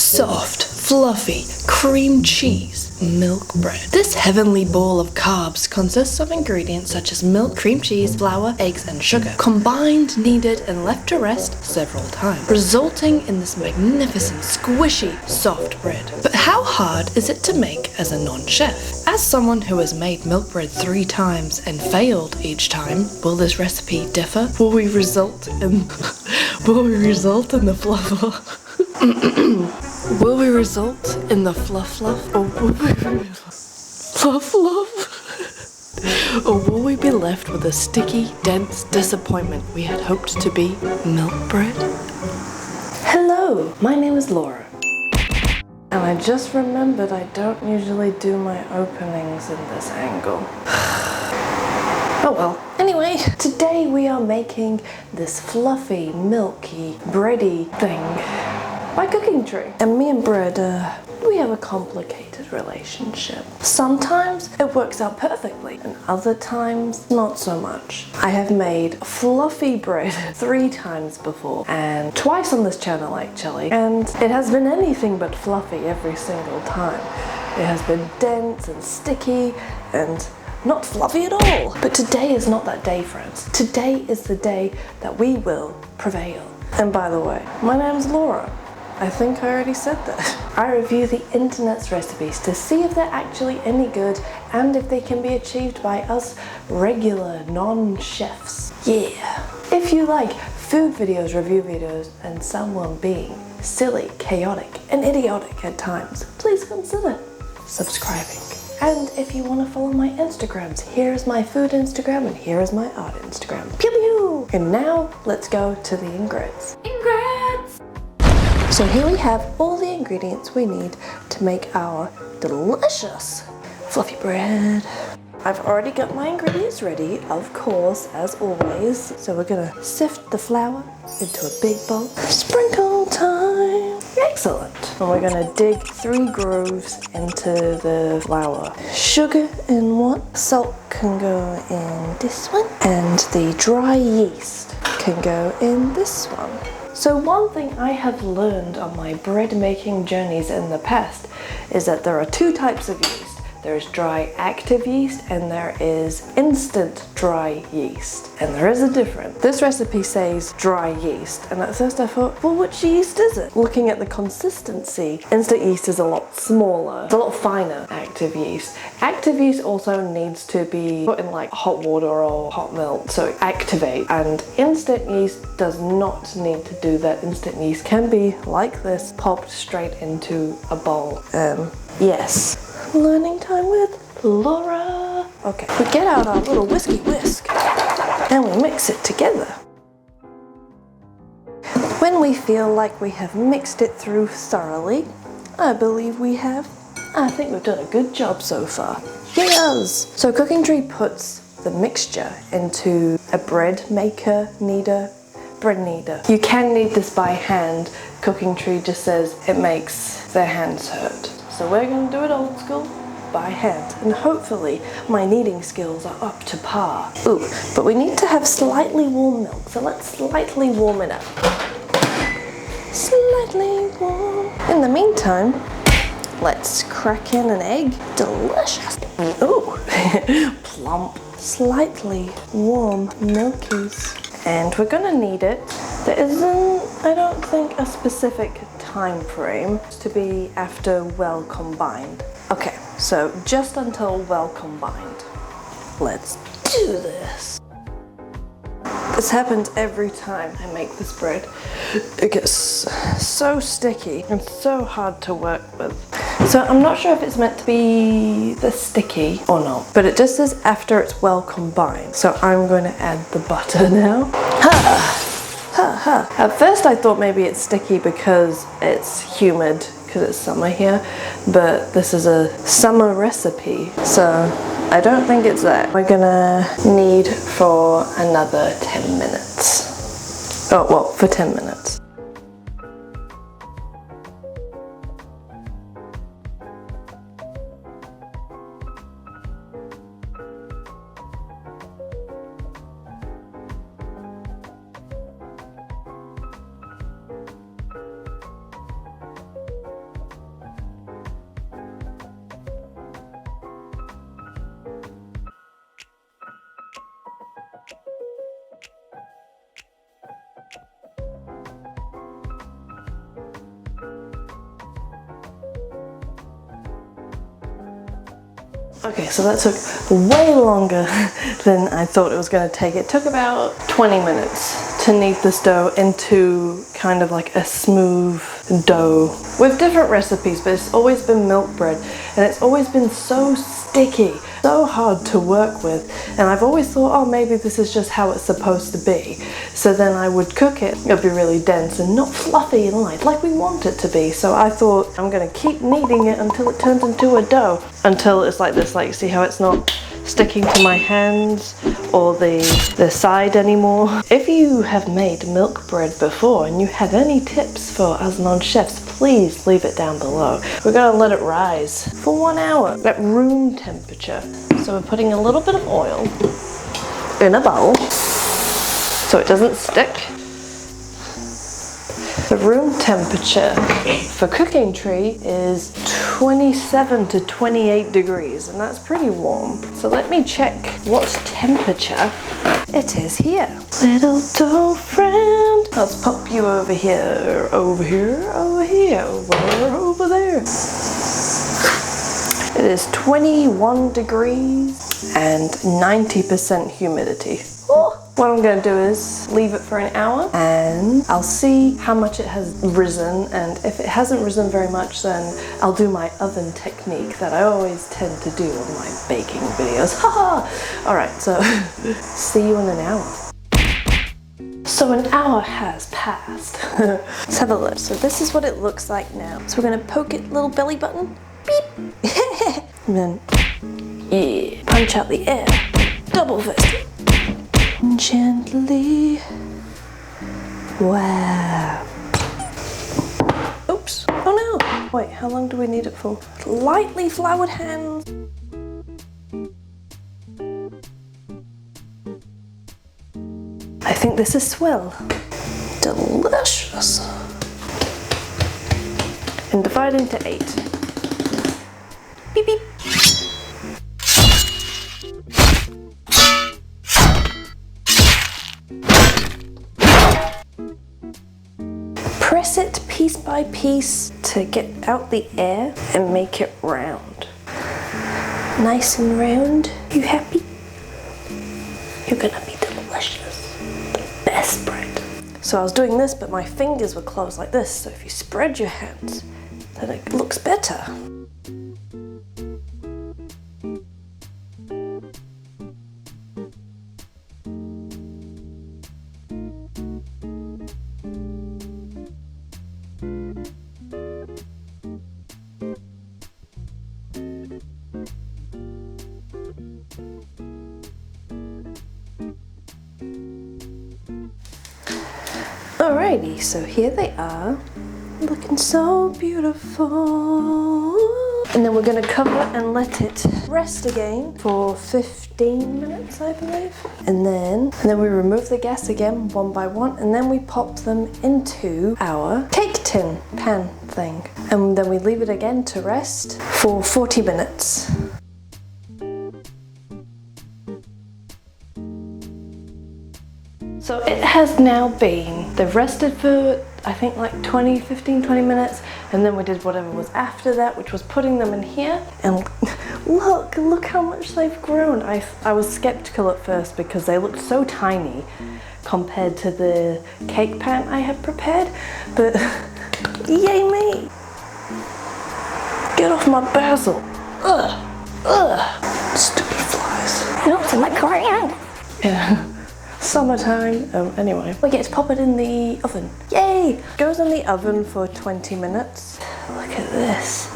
soft, fluffy, cream cheese milk bread. This heavenly ball of carbs consists of ingredients such as milk, cream cheese, flour, eggs, and sugar, combined, kneaded, and left to rest several times, resulting in this magnificent, squishy, soft bread. But how hard is it to make as a non-chef? As someone who has made milk bread 3 times and failed each time, will this recipe differ? Will we result in the fluffer? Will we result in the fluff, or will we fluff? Or will we be left with a sticky, dense disappointment we had hoped to be milk bread? Hello, my name is Laura. And I just remembered I don't usually do my openings in this angle. Oh well. Anyway, today we are making this fluffy, milky, bready thing by cooking tree. And me and bread, we have a complicated relationship. Sometimes it works out perfectly, and other times not so much. I have made fluffy bread 3 times before, and twice on this channel actually, and it has been anything but fluffy every single time. It has been dense and sticky and not fluffy at all. But today is not that day, friends. Today is the day that we will prevail. And by the way, my name's Laura. I think I already said that. I review the internet's recipes to see if they're actually any good and if they can be achieved by us regular non-chefs. Yeah. If you like food videos, review videos, and someone being silly, chaotic, and idiotic at times, please consider subscribing. And if you want to follow my Instagrams, here's my food Instagram and here is my art Instagram. Pew pew! And now, let's go to the ingredients. So here we have all the ingredients we need to make our delicious fluffy bread. I've already got my ingredients ready, of course, as always. So we're gonna sift the flour into a big bowl. Sprinkle time! Excellent! And we're gonna dig 3 grooves into the flour. Sugar in one, salt can go in this one, and the dry yeast can go in this one. So one thing I have learned on my bread making journeys in the past is that there are 2 types of yeast. There's dry active yeast and there is instant dry yeast. And there is a difference. This recipe says dry yeast, and at first I thought, well, which yeast is it? Looking at the consistency, instant yeast is a lot smaller. It's a lot finer, active yeast. Active yeast also needs to be put in like hot water or hot milk, so activate. And instant yeast does not need to do that. Instant yeast can be like this, popped straight into a bowl. Yes. Learning time with Laura. Okay, we get out our little whiskey whisk and we mix it together. When we feel like we have mixed it through thoroughly, I believe we have. I think we've done a good job so far. Yes! So Cooking Tree puts the mixture into a bread maker, bread kneader. You can knead this by hand. Cooking Tree just says it makes their hands hurt. So we're going to do it old school, by hand, and hopefully my kneading skills are up to par. Ooh, but we need to have slightly warm milk, so let's slightly warm it up. Slightly warm. In the meantime, let's crack in an egg. Delicious. Ooh, plump. Slightly warm milkies. And we're going to knead it. There isn't, I don't think, a specific time frame to be after well combined. Okay, so just until well combined. Let's do this. This happens every time I make this bread. It gets so sticky and so hard to work with. So I'm not sure if it's meant to be this sticky or not, but it just says after it's well combined. So I'm going to add the butter now. Ha! Ha ha. At first I thought maybe it's sticky because it's humid, because it's summer here, but this is a summer recipe, so I don't think it's that. We're gonna knead for another 10 minutes. Oh, well, for 10 minutes. Okay, so that took way longer than I thought it was going to take. It took about 20 minutes to knead this dough into kind of like a smooth dough with different recipes, but it's always been milk bread and it's always been so sticky, so hard to work with, and I've always thought, oh, maybe this is just how it's supposed to be. So then I would cook it, it'll be really dense and not fluffy and light like we want it to be. So I thought I'm gonna keep kneading it until it turns into a dough, until it's like this, like see how it's not sticking to my hands or the side anymore. If you have made milk bread before and you have any tips for us non-chefs, please leave it down below. We're gonna let it rise for 1 hour at room temperature. So we're putting a little bit of oil in a bowl so it doesn't stick. The room temperature for cooking tree is 27 to 28 degrees, and that's pretty warm. So let me check what temperature it is here. Little dough friend, let's pop you over here, over here, over here, over there. It is 21 degrees and 90% humidity. Oh. What I'm going to do is leave it for an hour and I'll see how much it has risen, and if it hasn't risen very much then I'll do my oven technique that I always tend to do on my baking videos. Haha! Alright, so see you in an hour. So an hour has passed. Let's have a look. So this is what it looks like now. So we're going to poke it, little belly button. Beep! And then, yeah, punch out the air. Double fist. Gently. Wow. Oops. Oh no. Wait, how long do we need it for? Lightly floured hands. I think this is swell. Delicious. And divide into 8. Beep beep. Press it piece by piece to get out the air and make it round. Nice and round. You happy? You're gonna be delicious. The best bread. So I was doing this, but my fingers were closed like this, so if you spread your hands, then it looks better. Alrighty, so here they are, looking so beautiful. And then we're going to cover and let it rest again for 15 minutes, I believe. And then we remove the gas again, one by one, and then we pop them into our cake tin pan thing. And then we leave it again to rest for 40 minutes. So it has now been, they've rested for I think like 15, 20 minutes, and then we did whatever was after that, which was putting them in here. And look how much they've grown. I was skeptical at first because they looked so tiny compared to the cake pan I had prepared, but yay me! Get off my basil! Ugh! Ugh! Stupid flies. Not in my crayon. Yeah. Summertime. Anyway, we get to pop it in the oven. Yay! Goes in the oven for 20 minutes. Look at this.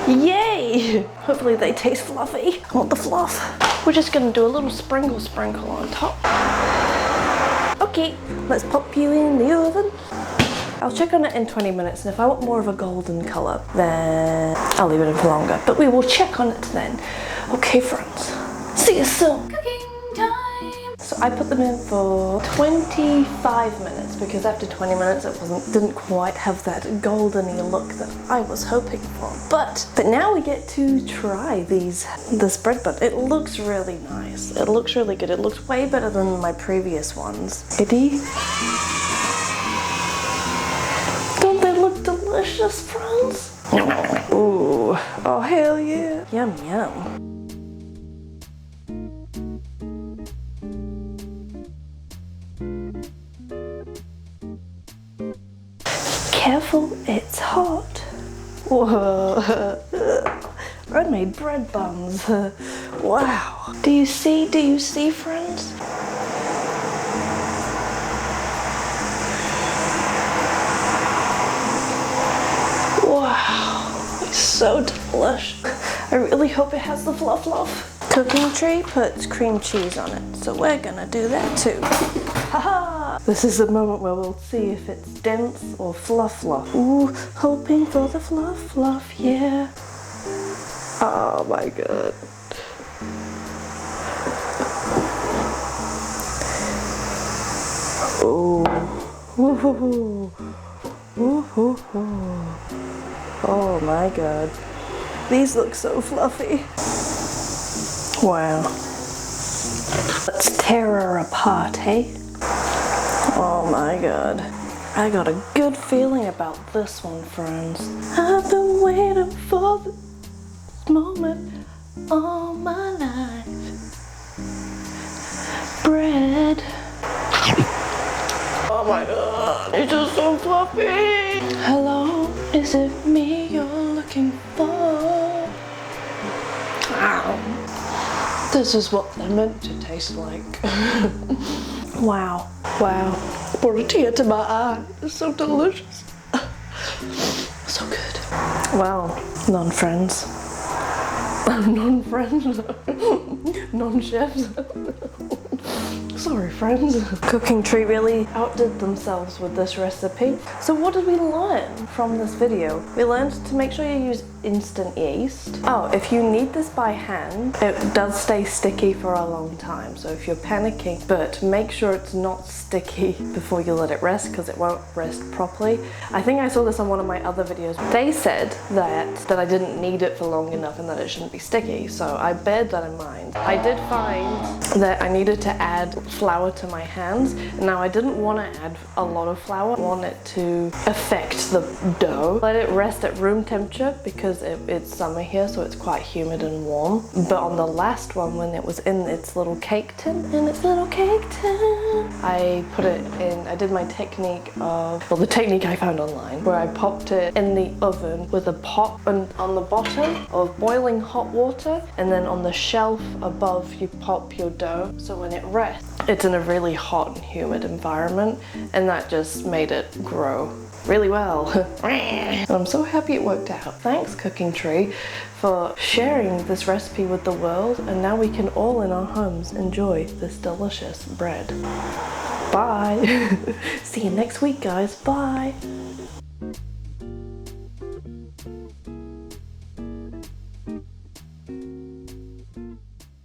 Yay! Hopefully they taste fluffy. I want the fluff. We're just gonna do a little sprinkle on top. Okay, let's pop you in the oven. I'll check on it in 20 minutes, and if I want more of a golden colour, then I'll leave it in for longer. But we will check on it then. Okay, friends. See you soon. Cooking time. So I put them in for 25 minutes because after 20 minutes it didn't quite have that goldeny look that I was hoping for. But now we get to try this bread bun. It looks really nice. It looks really good. It looks way better than my previous ones. Ready? Don't they look delicious? delicious, friends. Ooh, oh hell yeah. Yum, yum. Careful, it's hot. Whoa. I made bread buns. Wow. Do you see, friends? Wow, it's so delicious. I really hope it has the fluff. Cooking tray puts cream cheese on it, so we're gonna do that too. Haha! This is the moment where we'll see if it's dense or fluff. Ooh, hoping for the fluff, yeah. Oh my god. Ooh. Woohoo. Woohoo. Oh my god. These look so fluffy. Wow. Let's tear her apart, hey? Oh my god. I got a good feeling about this one, friends. I've been waiting for this moment all my life. Bread. Oh my god, it's just so fluffy. Hello, is it me you're looking for? Ow. This is what they're meant to taste like. Wow. Brought a tear to my eye. It's so delicious. So good. Wow, non-friends. Non-friends. Non-chefs. Sorry, friends. Cooking Tree really outdid themselves with this recipe. So what did we learn from this video? We learned to make sure you use instant yeast. Oh, if you knead this by hand, it does stay sticky for a long time. So if you're panicking, but make sure it's not sticky before you let it rest, because it won't rest properly. I think I saw this on one of my other videos. They said that I didn't knead it for long enough and that it shouldn't be sticky. So I bear that in mind. I did find that I needed to add flour to my hands. Now I didn't want to add a lot of flour. I want it to affect the dough. Let it rest at room temperature because it's summer here, so it's quite humid and warm. But on the last one, when it was in its little cake tin, I put it in, I did my technique of, well, the technique I found online, where I popped it in the oven with a pot on the bottom of boiling hot water, and then on the shelf above you pop your dough. So when it rests, it's in a really hot and humid environment, and that just made it grow really well. And I'm so happy it worked out. Thanks, Cooking Tree, for sharing this recipe with the world, and now we can all in our homes enjoy this delicious bread. Bye. See you next week, guys. Bye.